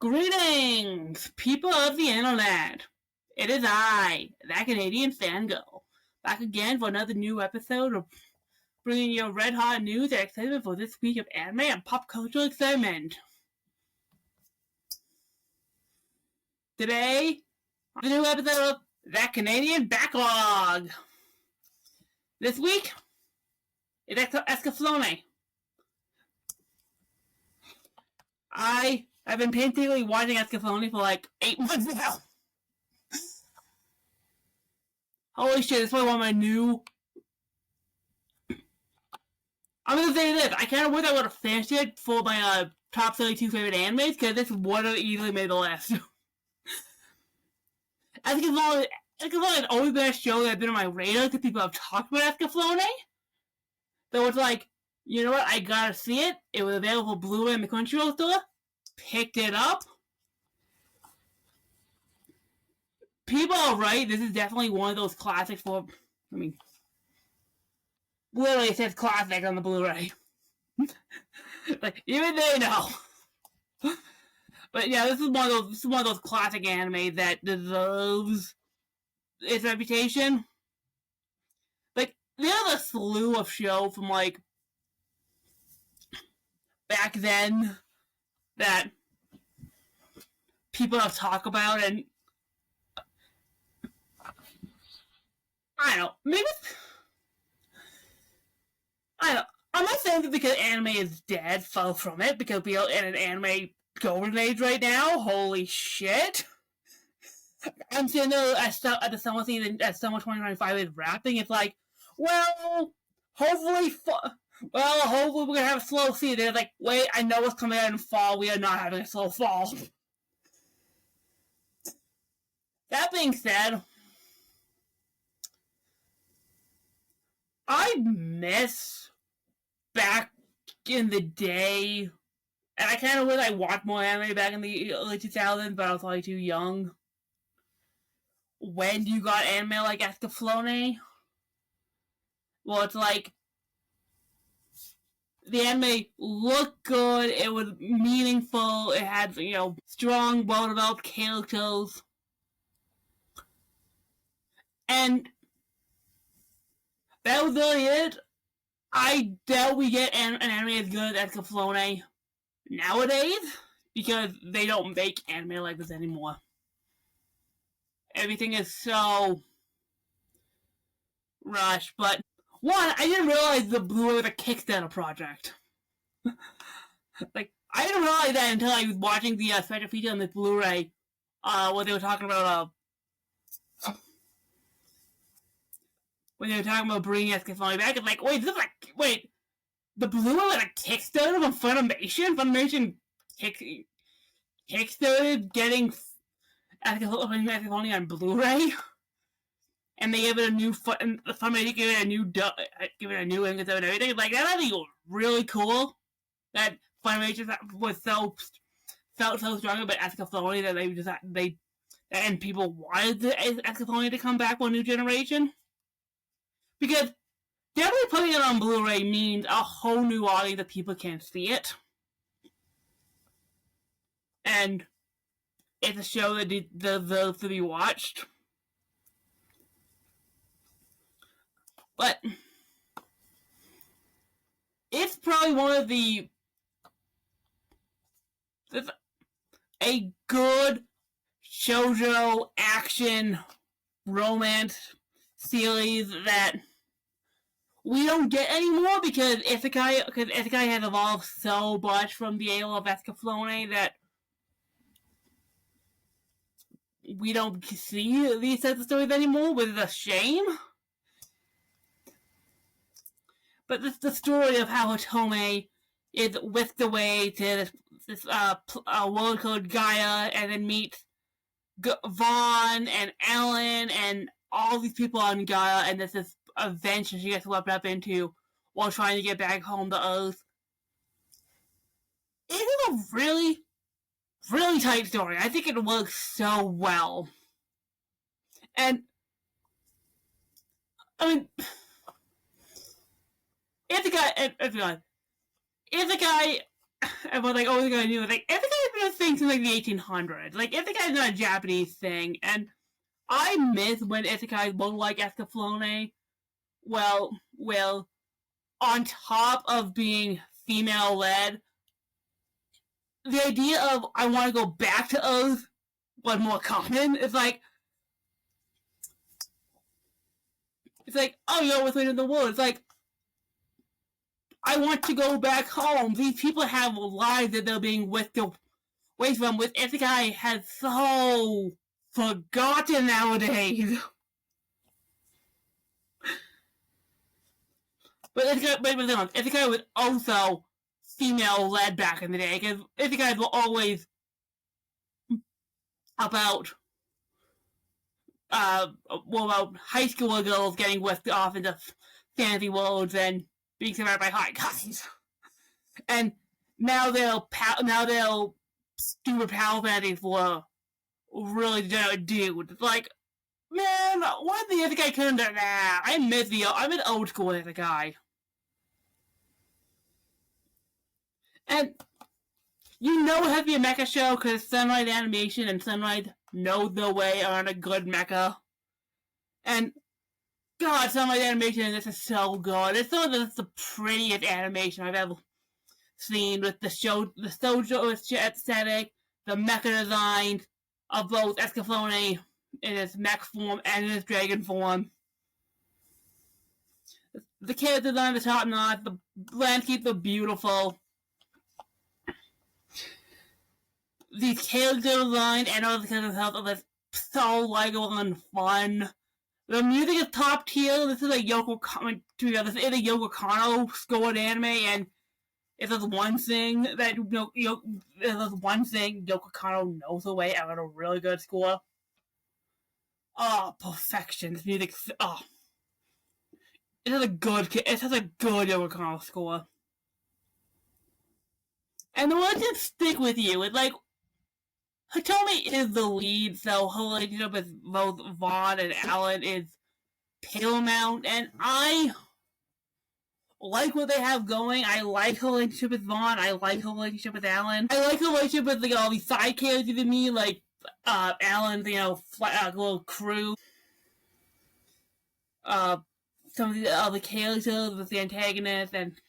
Greetings, people of the internet. It is I, that Canadian fangirl, back again for another new episode of bringing you red hot news and excitement for this week of anime and pop culture excitement. Today, the new episode of that Canadian Backlog. This week, it's Escaflowne. I've been painstakingly watching Escaflowne for like 8 months now. Holy shit, it's probably one of my new... I'm gonna say this, I kind of wish I would have finished it for my top 32 favorite animes, because this would have easily made the list. Escaflowne has always been a show that's been on my radar, because people have talked about Escaflowne. So it's like, you know what, I gotta see it. It was available for Blu-ray in the Crunchyroll store. Picked it up. People are right. This is definitely one of those classics for... I mean... Literally, it says classic on the Blu-ray. Like, even they know. But yeah, this is one of those classic anime that deserves its reputation. Like, there's a slew of shows from, like... back then... that people have talked about, and I don't know, maybe I don't know. I'm not saying that because anime is dead, far from it, because we are in an anime golden age right now. Holy shit! I'm sitting there at the summer season, at summer 2025 is wrapping. It's like, well, hopefully we're gonna have a slow season. It's like, wait, I know what's coming out in fall. We are not having a slow fall. That being said, I miss back in the day, and I kind of wish I watched more anime back in the early 2000s, but I was probably too young. When you got anime like Escaflowne, well, it's like, the anime looked good, it was meaningful, it had, strong, well-developed characters. And that was really it. I doubt we get an anime as good as Escaflowne nowadays, because they don't make anime like this anymore. Everything is so rushed, but one, I didn't realize the Blu-ray was a Kickstarter project. Like, I didn't realize that until I was watching the special feature on this Blu-ray, where they were talking about, when they were talking about bringing Escaflowne back. It's like, wait, the Blu-ray was a Kickstarter from Funimation? Funimation Kickstarted getting Escaflowne on Blu-ray? And they gave it a new Funimation gave it a new episode and everything. Like, that I think was really cool. That Funimation felt so strong about Escaflowne that and people wanted Escaflowne to come back for a new generation. Because definitely putting it on Blu-ray means a whole new audience of people can see it. And it's a show that deserves to be watched. But it's probably one of a good shoujo action romance series that we don't get anymore, because Isekai has evolved so much from the era of Escaflowne that we don't see these types of stories anymore, which is a shame. But this is the story of how Otome is whisked away to this world called Gaia, and then meets Vaughn and Ellen and all these people on Gaia, and there's this adventure she gets swept up into while trying to get back home to Earth. It is a really, really tight story. I think it works so well. And, I mean... Isekai everyone's like, oh, they're gonna do it. Like, Isekai's been a thing since like the 1800s. Like, Isekai's not a Japanese thing, and I miss when Isekais look like Escaflowne. Well, on top of being female led, the idea of I want to go back to Earth was more common. It's like, oh, you're within in the world. It's like, I want to go back home. These people have lives that they're being whisked away from, which Isekai has so forgotten nowadays. But Isekai was also female-led back in the day, because Isekais were always about high school girls getting whisked off into fantasy worlds and being surrounded by hot guys. And now they'll stupid power fantasies were really degenerate dude. It's like, man, why did the Isekai turn to that? I'm an old school Isekai. And you know it has to be a mecha show because Sunrise Animation and Sunrise know their way on a good mecha. And God, Sunrise Animation in this is so good. It's the prettiest animation I've ever seen, with the shoujo aesthetic, the mecha design of both Escaflowne in its mech form and in its dragon form. The character design is top notch. The landscapes are beautiful. The character design and all the character health are just so likable and fun. The music is top tier. This is a Yoko Kanno scored anime, and if there's one thing that Yoko Kanno knows the way out of a really good score. Oh, perfection! This music, it has a good Yoko Kanno score, and the one that stick with you. It's like, Hitomi is the lead, so her relationship with both Vaughn and Alan is paramount, and I like what they have going. I like her relationship with Vaughn. I like her relationship with Alan. I like her relationship with all these side characters to me, like Alan's, little crew. Some of the other characters with the antagonist, and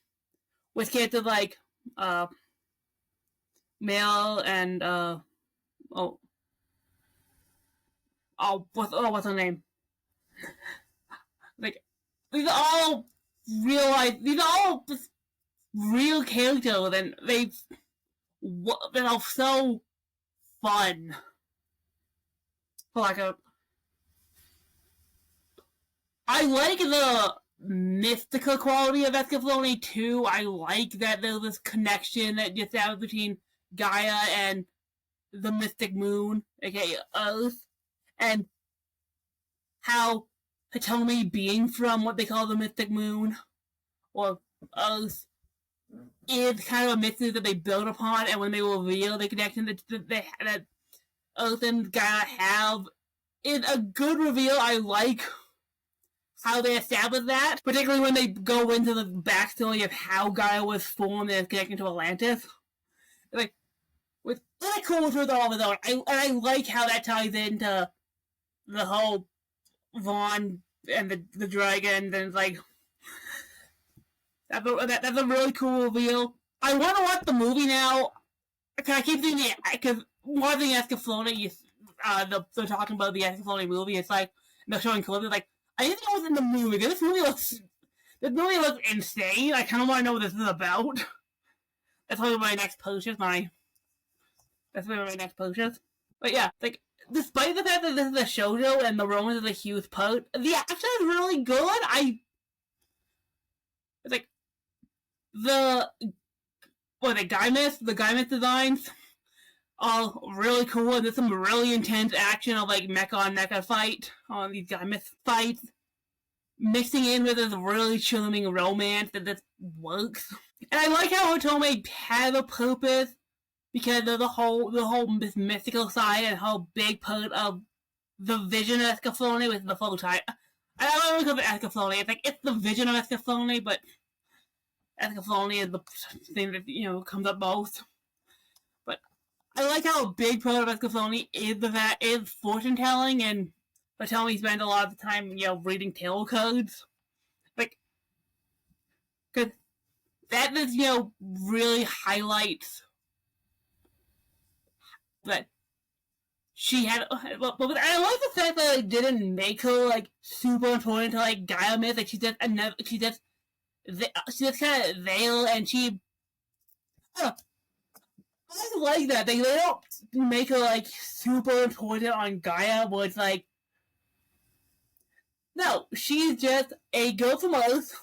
with characters like Mel and what's her name? Like, these are all just real characters, and they're so fun. I like the mystical quality of Escaflowne too. I like that there's this connection that just happens between Gaia and the Mystic Moon, aka Earth, and how Hitomi being from what they call the Mystic Moon, or Earth, is kind of a mystery that they build upon, and when they reveal the connection that Earth and Gaia have, is a good reveal. I like how they establish that, particularly when they go into the backstory of how Gaia was formed and its connection to Atlantis. Like, with really cool with all of its own. I like how that ties into the whole Vaughn and the dragon, and like that's a really cool reveal. I want to watch the movie now. I keep thinking, because watching Escaflowne, they're talking about the Escaflowne movie. It's like they're showing clips. Like, I didn't know it was in the movie. This movie looks insane. I kind of want to know what this is about. That's probably my next purchase. But yeah, like, despite the fact that this is a shoujo and the romance is a huge part, the action is really good. It's like the Guy designs are really cool, and there's some really intense action of like mecha on mecha fight on these Guy fights, mixing in with this really charming romance that just works. And I like how Hitomi has a purpose, because of the whole this mystical side and how big part of the vision of Escaflowne with the full time. I don't know if it's Escaflowne. It's like, it's the vision of Escaflowne, but Escaflowne is the thing that comes up most. But I like how a big part of Escaflowne is fortune telling, and they tell me he spends a lot of the time reading tarot cards, like because that just really highlights that she had. But I like the fact that it didn't make her like super important to like Gaia myth. Like she's just kind of there, and she. I like that. They don't make her like super important on Gaia, where it's like, no, she's just a girl from Earth.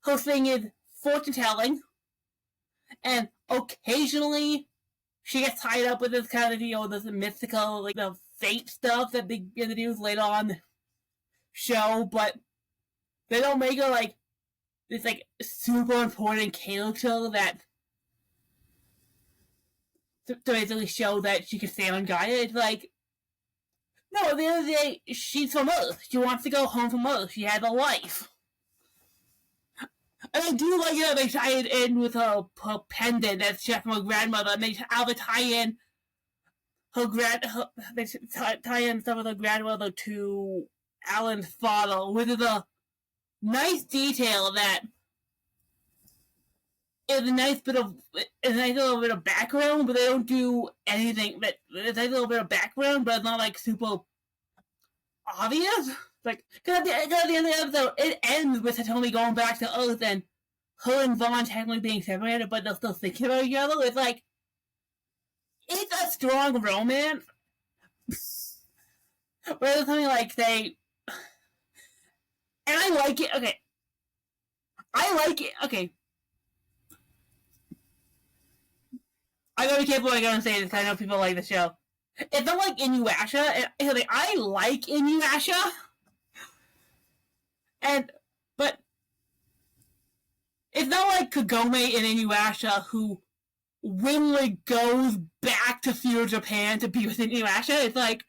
Her thing is fortune telling, and occasionally she gets tied up with this kind of this mystical like the fate stuff that they introduce later on the show, but they don't make her like this like super important character that to basically show that she can stay on Gaia. It's like, no, at the end of the day, she's from Earth. She wants to go home from Earth. She has a life. And I do like they tie it in with her pendant that's she had from her grandmother, and they tie in they tie in some of her grandmother to Alan's father, which is a nice detail that is a nice little bit of background, but they don't do anything. But it's a nice little bit of background, but it's not like super obvious. Like, because at the end of the episode, it ends with Hitomi going back to Earth and her and Vaughn technically being separated, but they're still thinking about each other. It's like, it's a strong romance. But it's something like they. And I like it. Okay. I like it. Okay. I gotta be careful what I'm gonna say because I know people like the show. It's not like Inuyasha. I like Inuyasha. But it's not like Kagome and Inuyasha who willingly goes back to feudal Japan to be with Inuyasha. It's like,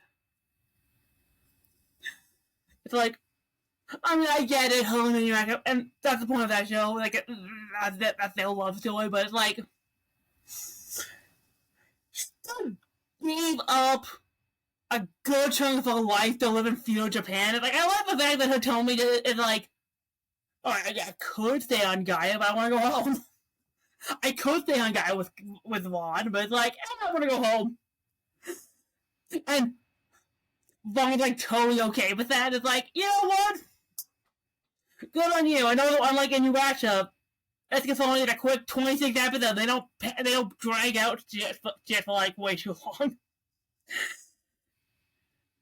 I mean, I get it, her and Inuyasha, and that's the point of that show. Like, that's their love story, but it's like, she gave up a good chunk of her life to live in feudal Japan. It's like, I like the fact that Hitomi is like, alright, I could stay on Gaia, but I want to go home. I could stay on Gaia with Vaughn, but it's like, I want to go home. And Vaughn's like totally okay with that. It's like, you know what? Good on you. I know, unlike Inuyasha, Escaflowne a quick 26 episodes. They don't drag out just for like way too long.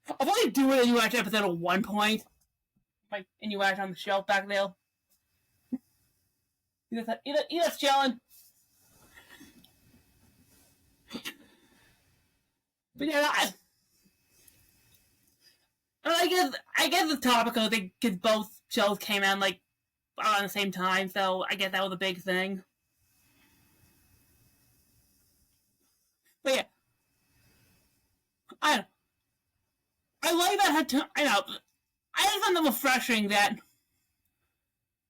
I'll probably do an Inuyasha episode at one point. Like Inuyasha on the shelf back there. You just chilling. But yeah, I guess it's topical because both shows came out like around the same time, so I guess that was a big thing. But yeah, I like that. I know. I just find it refreshing that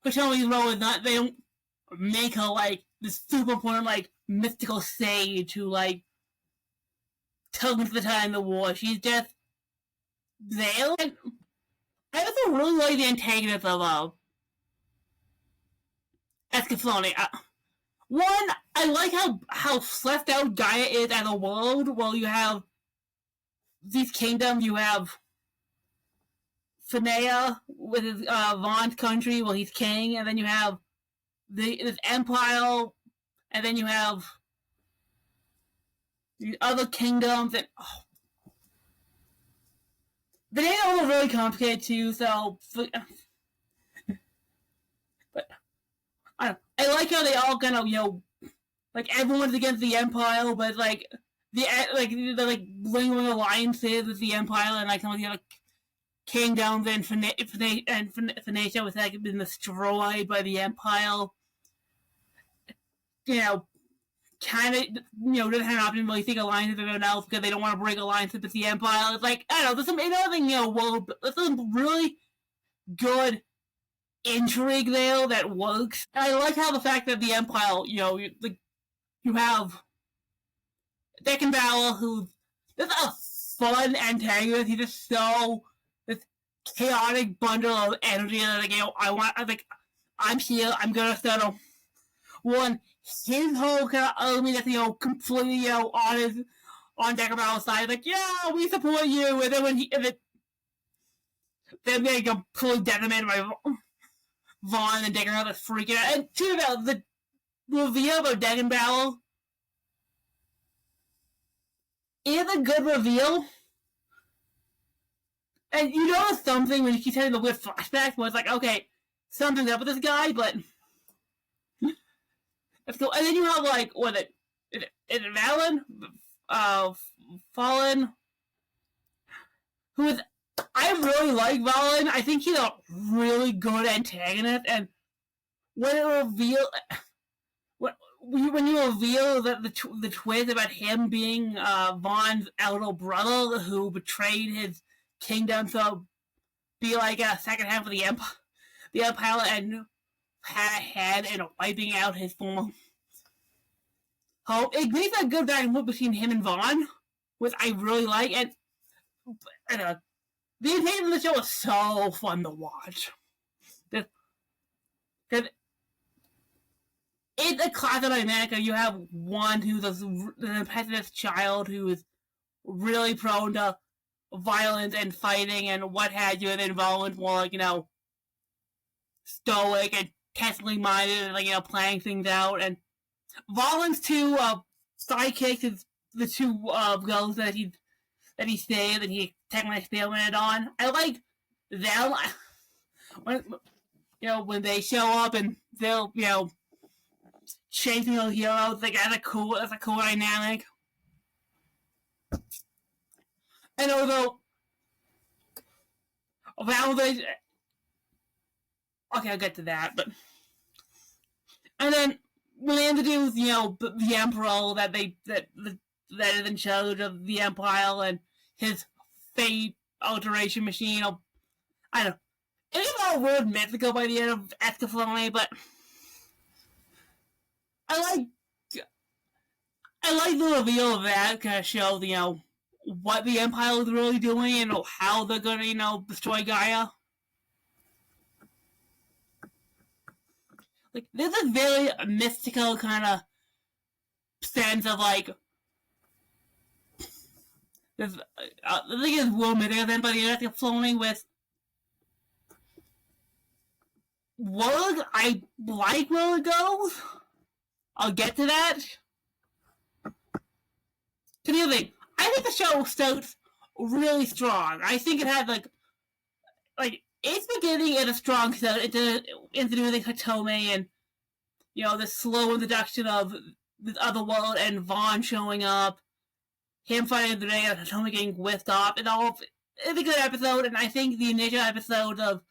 Hitomi's role is not. They don't make her like this super important like mystical sage who like tells the time of the war. She's just there. And I also really like the antagonist of Escaflowne. One, I like how fleshed out Gaia is as a world. Well, you have these kingdoms. You have Finea with his Vaughn's country, well, he's king, and then you have this empire, and then you have the other kingdoms, and the names are really complicated too. So, but I like how they all kind of like everyone's against the empire, but like the lingering alliances with the empire and like some of the other kingdoms and Phoenicia was like been destroyed by the empire. Kind of, doesn't have to really think alliances with everyone else because they don't want to break alliances with the empire. It's like, I don't know, there's some another thing, there's some really good intrigue there that works. And I like how the fact that the Empire, you have Deacon Bauer, who's just a fun antagonist. He's just so this chaotic bundle of energy that I'm here. I'm gonna start a one. His whole kind of army that's completely on Deacon Bauer's side. Like, yeah, we support you. And then then they completely decimated by Vaughn and Deacon Bauer freaking out. And too about the reveal of Deacon Bauer is a good reveal. And you notice something when you keep having the weird flashbacks where it's like, okay, something's up with this guy, but it's cool. And then you have is it Valen? Fallen? Who is, I really like Valen. I think he's a really good antagonist, and when you reveal that the twist about him being Vaughn's elder brother who betrayed his kingdom to be like a second half of the Empire and had a hand in wiping out his former hope. It makes a good back and forth between him and Vaughn, which I really like, and the entertainment of the show is so fun to watch. Because it's a classic dynamic. You have one who's an impetuous child who is really prone to violence and fighting and what have you, and then Valen's more stoic and technically minded and planning things out. And Valen's two sidekicks is the two girls that he saved and he technically experimented on. I like them when they show up and they'll chasing those heroes. Like that's a cool dynamic. And although Valve, okay, I'll get to that, but and then when they introduce, the Emperor that is in charge of the Empire and his fate alteration machine, I don't know. It's all weird mythical by the end of Escaflowne, but I like the reveal of that kind of show, what the Empire is really doing and how they're gonna, destroy Gaia. Like, there's a very mystical kind of sense of, there's, I think it's more mythical than by the end of Escaflowne with I like where it goes. I'll get to that. To the other thing, I think the show starts really strong. I think it had its beginning is a strong start into introducing Hitomi and the slow introduction of this other world and Vaughn showing up, him fighting the day and Hitomi getting whiffed off. It's a good episode, and I think the initial episode of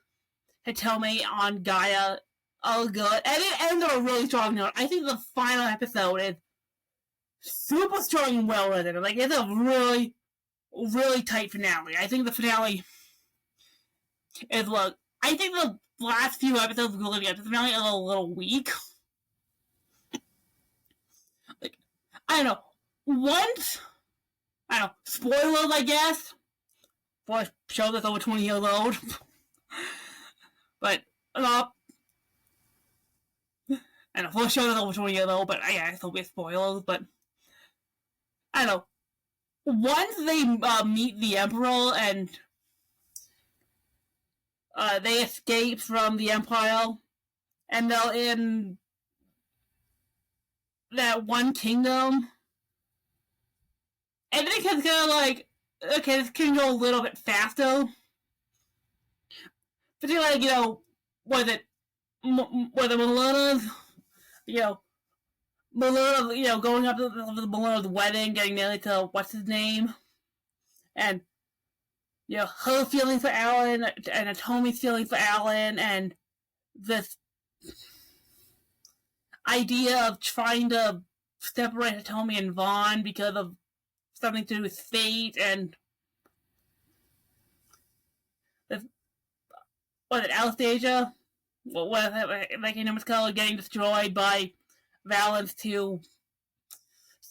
Hitomi on Gaia are good, and it ends on a really strong note. I think the final episode is super strong and well written. It's a really, really tight finale. I think the finale is I think the last few episodes going to the finale are a little weak. I don't know, spoilers, I guess, for a show that's over 20 years old. But, I know, for a show that's over 20 years old, but yeah, it'll be spoilers, but I don't know. Once they meet the Emperor and they escape from the Empire, and they're in that one kingdom, and then it's kind of okay, this can go a little bit faster. Particularly, whether Milena's, Milena, going up to Milena's wedding, getting married to what's his name, and her feelings for Alan and Hitomi's feelings for Alan, and this idea of trying to separate Hitomi and Vaughn because of something to do with fate, and Anastasia, what the kingdom is called, getting destroyed by Valen's two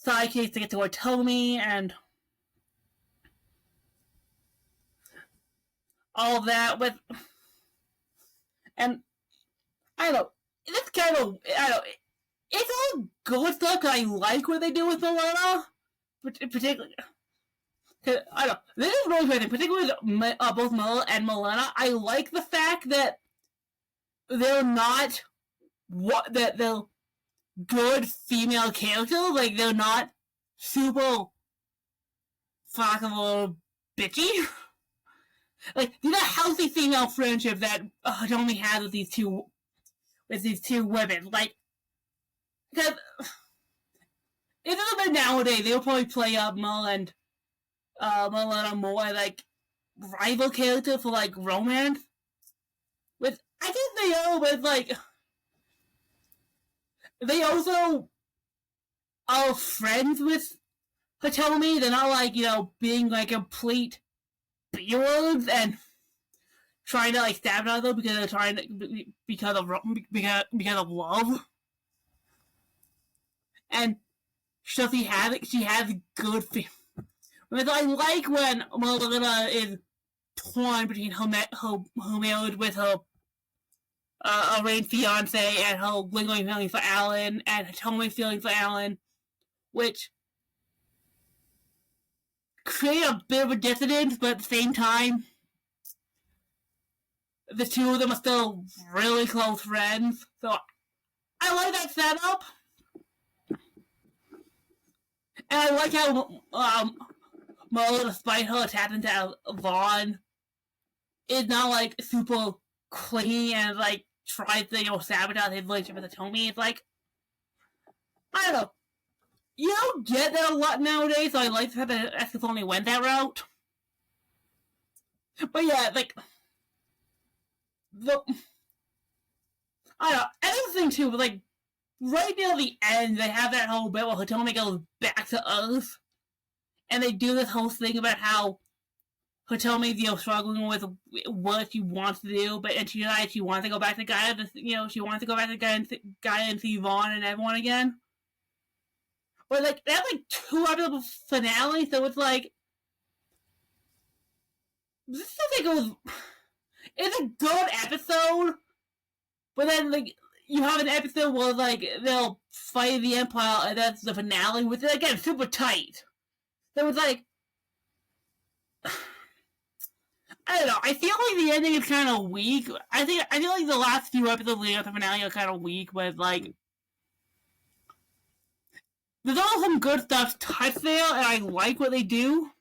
sidekicks to get to Hitomi and all of that with, and I don't know, it's kind of, I don't know, it's all good stuff because I like what they do with Milena, particularly. Cause, I don't know, this is really interesting, particularly with both Milena and Milena. I like the fact that they're not that they're good female characters. Like, they're not super fuckable bitchy. Like, these are healthy female friendships that Hitomi has with these two women. Like, because if it was nowadays, they would probably play up Milena more like rival character for like romance. With, I think they are, with like, they also are friends with Hitomi. They're not like, being like complete B-words and trying to like stab at them because they're trying to, because of love. And she has good feelings. I like when Milena is torn between her marriage with her arranged fiance and her lingering feelings for Alan and Hitomi's feelings for Alan, which create a bit of a dissonance, but at the same time, the two of them are still really close friends. So I like that setup. And I like how Mo, despite her attachment to Vaughn, is not like super clingy and like tries to sabotage his relationship with Hitomi. It's like, I don't know. You don't get that a lot nowadays, so I like the fact that Escaflowne went that route. But yeah, like, I don't know. Another thing too, like, right near the end, they have that whole bit where Hitomi goes back to Earth, and they do this whole thing about how Hitomi's, struggling with what she wants to do, but and she decides she wants to go back to Gaia, she wants to go back to Gaia and see Vaughn and everyone again. But, like, that's, like, 2 episodes finale, so it's, like, this is, like, it's a good episode, but then, like, you have an episode where, like, they'll fight the Empire, and that's the finale, which is, again, super tight. So it's, like, I don't know, I feel like the ending is kind of weak. I feel like the last few episodes leading up to the finale are kind of weak, but, like, there's all some good stuff touched there, and I like what they do.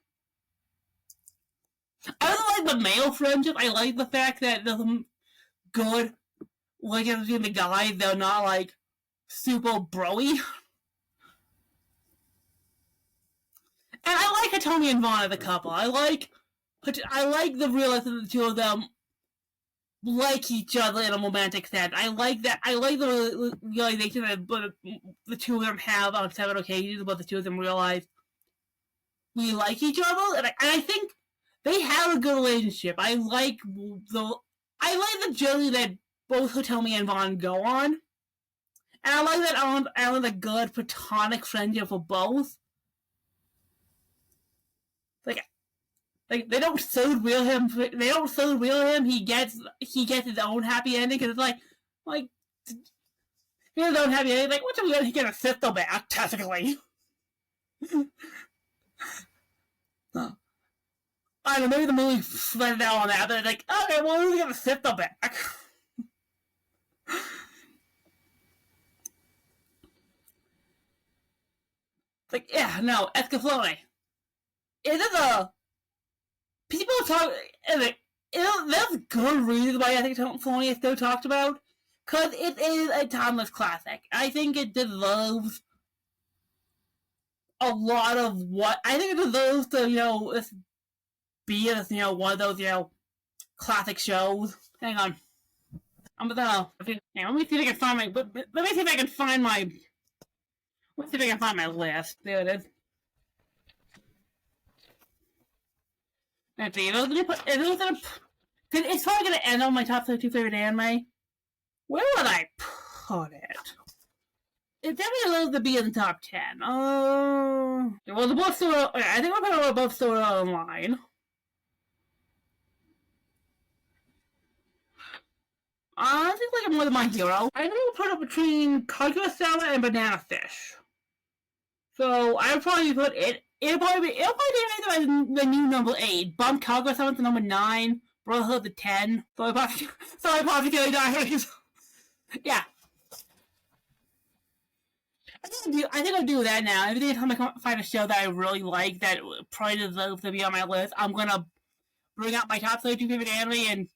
I also like the male friendship. I like the fact that there's some good relationships between the guys. They're not, like, super bro-y. And I like Hitomi and Vaughn as a couple. I like the realization that the two of them like each other in a romantic sense. I like that. I like the realization that the two of them have on several occasions, but the two of them realize we like each other, and I think they have a good relationship. I like the journey that both Hitomi and Vaughn go on, and I like that Alan's a good platonic friendship for both. Like they don't third wheel him. They don't third wheel him. He gets his own happy ending because it's like his own happy ending. Like, what's he gonna sit the back technically? I don't know. Maybe the movie fled out on that, but like, okay, well, who's gonna sit the back? Like, yeah, no, Escaflowne. It is a people talk. There's good reasons why I think Escaflowne is still talked about, because it is a timeless classic. I think it deserves a lot of what I think it deserves to be as one of those classic shows. Hang on, I'm gonna let me see if I can find my. Let me see if I can find my. Let's see if I can find my list. There it is. Let's see. It's probably gonna end on my top 32 favorite anime. Where would I put it? It definitely deserves to be in the top 10. Well, the bookstore, I think I'll put it above Sword Art Online. I think like more than My Hero. I think I'll put it between Kaguya-sama and Banana Fish. So I would probably put it. It'll probably be the new number 8. Bump Kaguya-sama to number 9. Brotherhood to 10. Sorry, Popular Diaries. Yeah. I think I'll do that now. Every time I find a show that I really like that probably deserves to be on my list, I'm gonna bring out my top 32 favorite anime and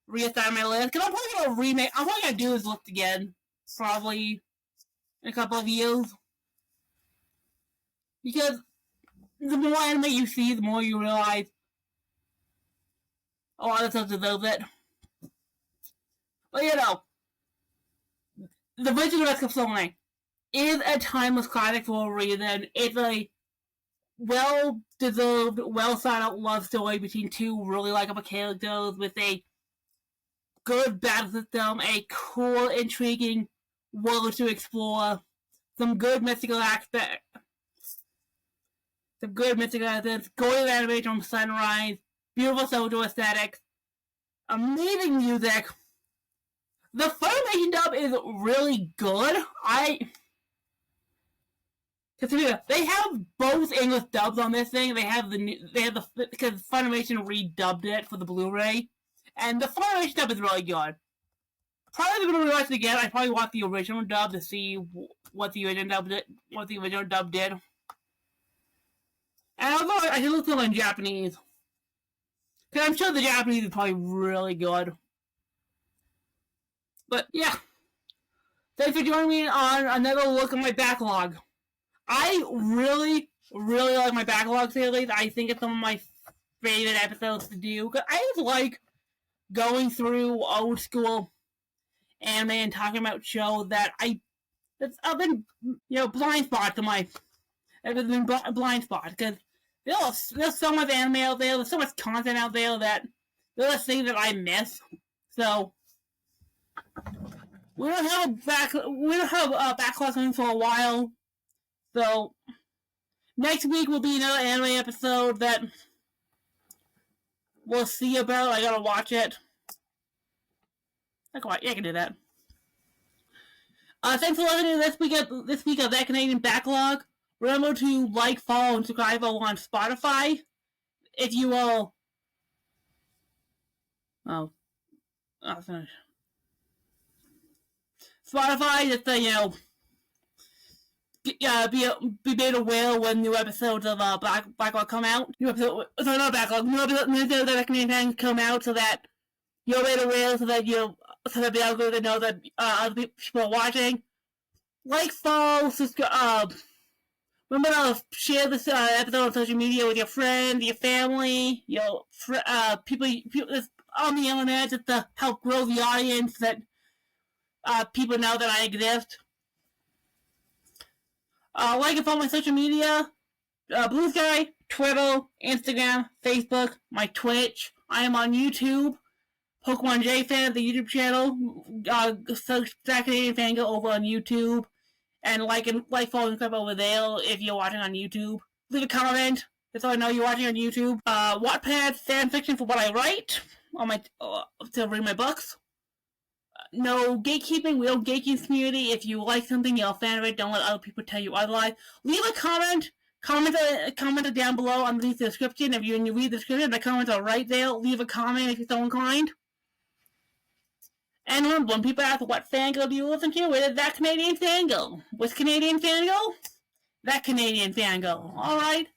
reassign my list. Because I'm probably gonna remake. I'm probably gonna do this list again, probably in a couple of years. Because the more anime you see, the more you realize a lot of stuff deserves it. But you know, the Legend of Escaflowne is a timeless classic for a reason. It's a well-deserved, well-thought-out love story between two really likable characters with a good battle system, a cool, intriguing world to explore, some good mystical aspects, gorgeous animation from Sunrise, beautiful social aesthetics, amazing music. The Funimation dub is really good. They have both English dubs on this thing. Because Funimation redubbed it for the Blu-ray, and the Funimation dub is really good. Probably if I'm gonna rewatch it again, I probably watch the original dub to see what the original dub did. And although I can listen to it in Japanese, because I'm sure the Japanese is probably really good. But yeah, thanks for joining me on another look at my backlog. I really, really like my backlog series. I think it's some of my favorite episodes to do. Because I just like going through old school anime and talking about shows that I've been, blind spot to my, blind spot. Because there's so much anime out there, there's so much content out there that there's things that I miss. So, we don't have a backlog coming for a while. So, next week will be another anime episode that we'll see about. I gotta watch it. I can do that. Thanks for listening to this week of that Canadian Backlog. Remember to like, follow, and subscribe on Spotify. If you will... Spotify, just be made aware when new episodes of Backlog come out. New episodes that Canadian come out, so that you're made aware, so that the algorithm know that other people are watching. Like, follow, subscribe. Remember to share this episode on social media with your friends, your family, people on the internet, just to help grow the audience, that people know that I exist. Like and follow my social media, Blue Sky, Twitter, Instagram, Facebook, my Twitch. I am on YouTube, Pokemon J Fan, the YouTube channel. Search that Canadian Fangirl over on YouTube, and follow and subscribe over there if you're watching on YouTube. Leave a comment, that's how I know you're watching on YouTube. Wattpad fanfiction for what I write on my to read my books. No gatekeeping. We don't gatekeep this community. If you like something, you're a fan of it, don't let other people tell you otherwise. Leave a comment. Comment down below underneath the description. If you read the description, the comments are right there. Leave a comment if you're so inclined. And remember, when people ask what fangirl do you listen to, it is that Canadian Fangirl. What's Canadian Fangirl? That Canadian Fangirl. Alright.